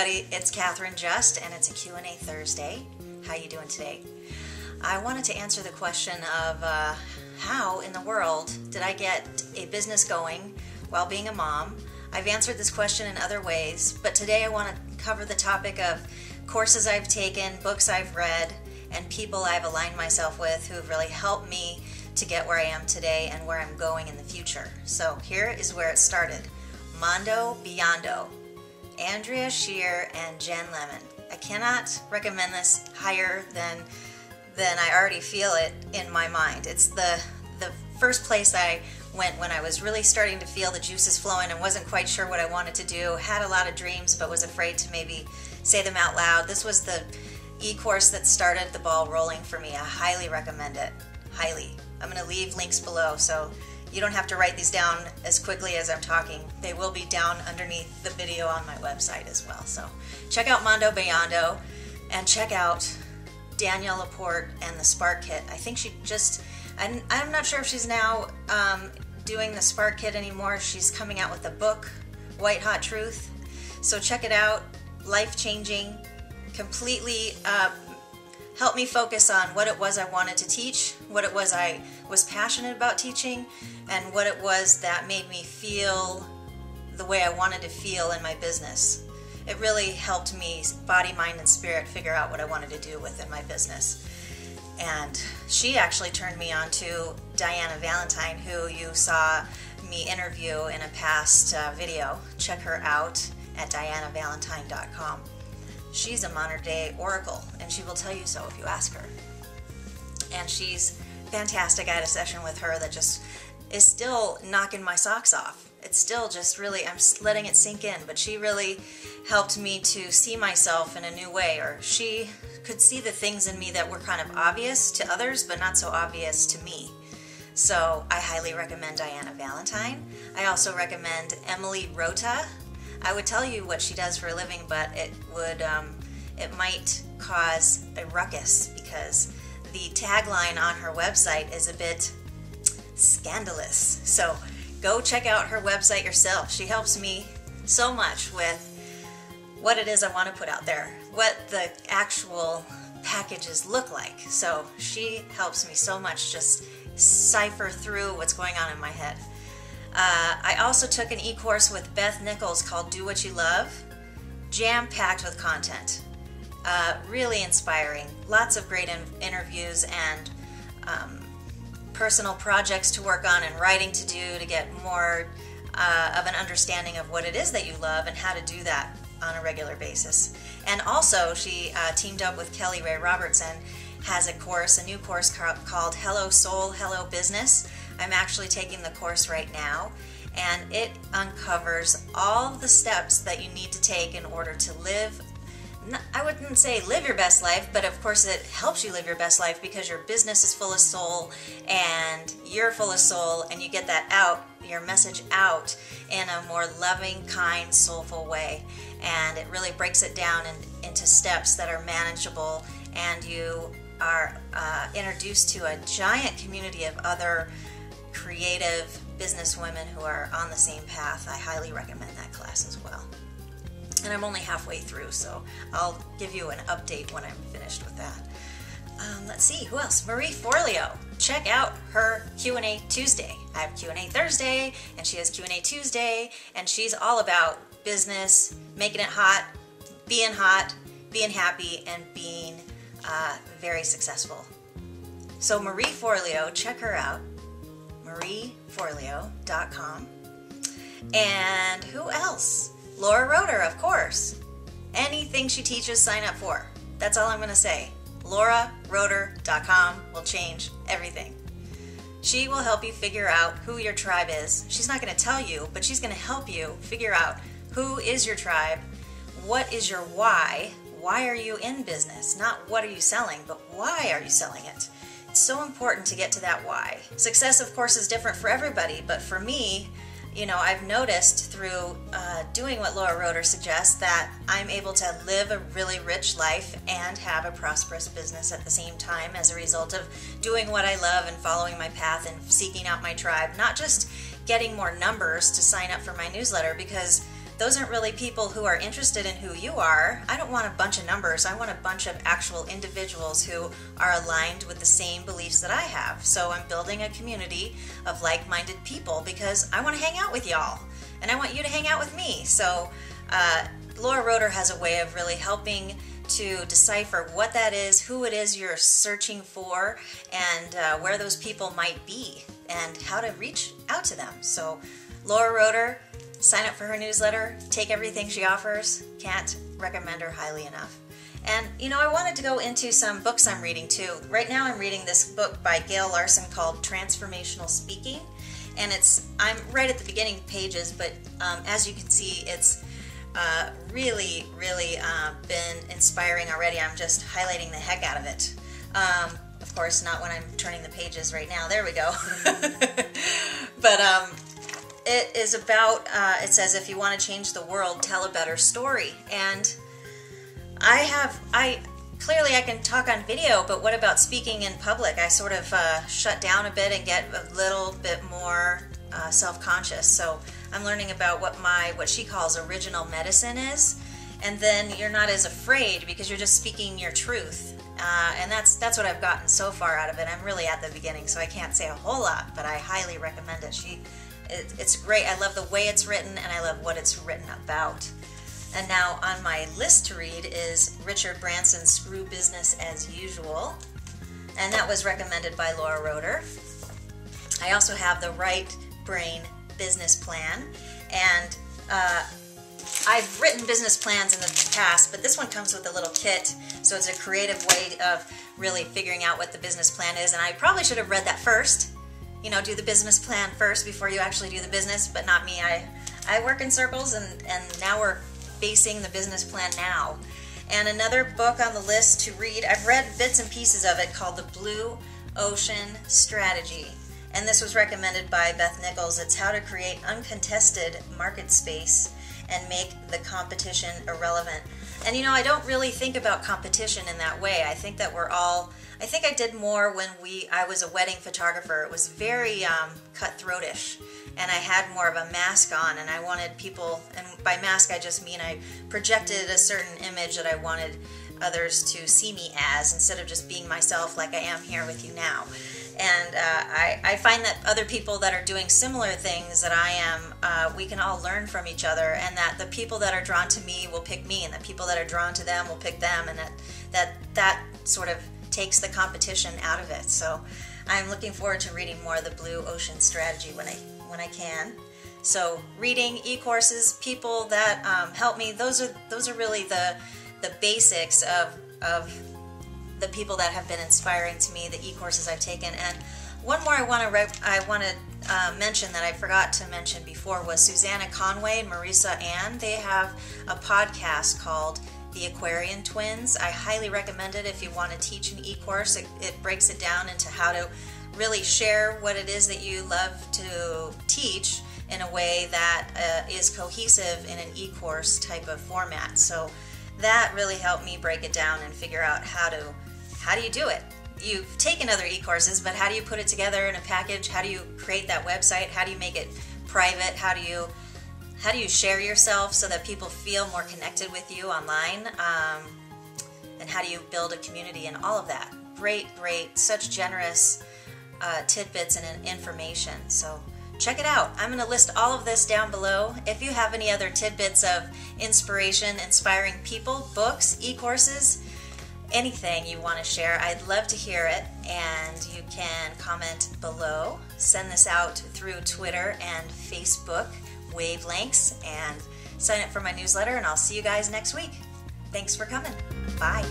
everybody, it's Catherine Just, and it's a Q&A Thursday. How you doing today? I wanted to answer the question of how in the world did I get a business going while being a mom? I've answered this question in other ways, but today I want to cover the topic of courses I've taken, books I've read, and people I've aligned myself with who have really helped me to get where I am today and where I'm going in the future. So here is where it started. Mondo Beyond-O. Andrea Shear and Jen Lemon. I cannot recommend this higher than I already feel it in my mind. It's the first place I went when I was really starting to feel the juices flowing and wasn't quite sure what I wanted to do, had a lot of dreams but was afraid to maybe say them out loud. This was the e-course that started the ball rolling for me. I highly recommend it. Highly. I'm going to leave links below so you don't have to write these down as quickly as I'm talking. They will be down underneath the video on my website as well. So check out Mondo Beyond-O and check out Danielle Laporte and the Spark Kit. I think she just, I'm not sure if she's now doing the Spark Kit anymore. She's coming out with a book, White Hot Truth. So check it out. Life-changing, completely helped me focus on what it was I wanted to teach, what it was I was passionate about teaching, and what it was that made me feel the way I wanted to feel in my business. It really helped me, body, mind, and spirit, figure out what I wanted to do within my business. And she actually turned me on to Diana Valentine, who you saw me interview in a past video. Check her out at dianavalentine.com. She's a modern day oracle, and she will tell you so if you ask her. And she's fantastic. I had a session with her that just is still knocking my socks off. It's still just really, I'm letting it sink in, but she really helped me to see myself in a new way, or she could see the things in me that were kind of obvious to others, but not so obvious to me. So I highly recommend Diana Valentine. I also recommend Emily Rota. I would tell you what she does for a living, but it might cause a ruckus because the tagline on her website is a bit scandalous. So go check out her website yourself. She helps me so much with what it is I want to put out there, what the actual packages look like. So she helps me so much just cipher through what's going on in my head. I also took an e-course with Beth Nichols called Do What You Love, jam-packed with content. Really inspiring. Lots of great interviews and personal projects to work on and writing to do to get more of an understanding of what it is that you love and how to do that on a regular basis. And also she teamed up with Rae Robertson, has a new course called Hello Soul, Hello Business. I'm actually taking the course right now, and it uncovers all the steps that you need to take in order to live, I wouldn't say live your best life, but of course it helps you live your best life because your business is full of soul and you're full of soul, and you get that out, your message out in a more loving, kind, soulful way. And it really breaks it down into steps that are manageable, and you are introduced to a giant community of other creative business women who are on the same path. I highly recommend that class as well. And I'm only halfway through, so I'll give you an update when I'm finished with that. Let's see, who else? Marie Forleo. Check out her Q&A Tuesday. I have Q&A Thursday, and she has Q&A Tuesday, and she's all about business, making it hot, being happy, and being very successful. So Marie Forleo, check her out, marieforleo.com. And who else? Laura Rotor, of course. Anything she teaches, sign up for. That's all I'm going to say. LauraRotor.com will change everything. She will help you figure out who your tribe is. She's not going to tell you, but she's going to help you figure out who is your tribe, what is your why. Why are you in business? Not what are you selling, but why are you selling it? It's so important to get to that why. Success, of course, is different for everybody, but for me, you know, I've noticed through doing what Laura Rotor suggests that I'm able to live a really rich life and have a prosperous business at the same time as a result of doing what I love and following my path and seeking out my tribe. Not just getting more numbers to sign up for my newsletter, because those aren't really people who are interested in who you are. I don't want a bunch of numbers. I want a bunch of actual individuals who are aligned with the same beliefs that I have. So I'm building a community of like-minded people because I want to hang out with y'all, and I want you to hang out with me. So Rotor has a way of really helping to decipher what that is, who it is you're searching for, and where those people might be, and how to reach out to them. So Rotor, sign up for her newsletter, take everything she offers. Can't recommend her highly enough. And you know, I wanted to go into some books I'm reading too. Right now I'm reading this book by Gail Larson called Transformational Speaking, and I'm right at the beginning pages, but as you can see, it's really been inspiring already. I'm just highlighting the heck out of it. Of course, not when I'm turning the pages right now. There we go. But it is about, it says, if you want to change the world, tell a better story. And clearly I can talk on video, but what about speaking in public? I sort of shut down a bit and get a little bit more self-conscious. So I'm learning about what she calls original medicine is, and then you're not as afraid because you're just speaking your truth. And that's what I've gotten so far out of it. I'm really at the beginning, so I can't say a whole lot, but I highly recommend it. It's great. I love the way it's written, and I love what it's written about. And now on my list to read is Richard Branson's Screw Business as Usual, and that was recommended by Rotor. I also have the Right Brain Business Plan, and I've written business plans in the past, but this one comes with a little kit, so it's a creative way of really figuring out what the business plan is. And I probably should have read that first. You know, do the business plan first before you actually do the business, but not me. I work in circles, and now we're facing the business plan now. And another book on the list to read, I've read bits and pieces of it, called The Blue Ocean Strategy. And this was recommended by Beth Nichols. It's how to create uncontested market space and make the competition irrelevant. And you know, I don't really think about competition in that way. I think that I think I did more when I was a wedding photographer. It was very cutthroatish, and I had more of a mask on, and I wanted people, and by mask I just mean I projected a certain image that I wanted others to see me as, instead of just being myself like I am here with you now. And I find that other people that are doing similar things that I am, we can all learn from each other, and that the people that are drawn to me will pick me, and the people that are drawn to them will pick them, and that sort of takes the competition out of it. So I'm looking forward to reading more of the Blue Ocean Strategy when I can. So reading, e-courses, people that help me, those are really the basics of the people that have been inspiring to me, the e-courses I've taken. And one more I want to mention that I forgot to mention before was Susanna Conway and Marisa Ann. They have a podcast called The Aquarian Twins. I highly recommend it if you want to teach an e-course. It breaks it down into how to really share what it is that you love to teach in a way that is cohesive in an e-course type of format. So that really helped me break it down and figure out how do you do it. You've taken other e-courses, but how do you put it together in a package? How do you create that website? How do you make it private? How do you share yourself so that people feel more connected with you online? And how do you build a community and all of that? Great, such generous tidbits and information. So check it out. I'm going to list all of this down below. If you have any other tidbits of inspiration, inspiring people, books, e-courses, anything you want to share, I'd love to hear it. And you can comment below. Send this out through Twitter and Facebook wavelengths, and sign up for my newsletter, and I'll see you guys next week. Thanks for coming. Bye.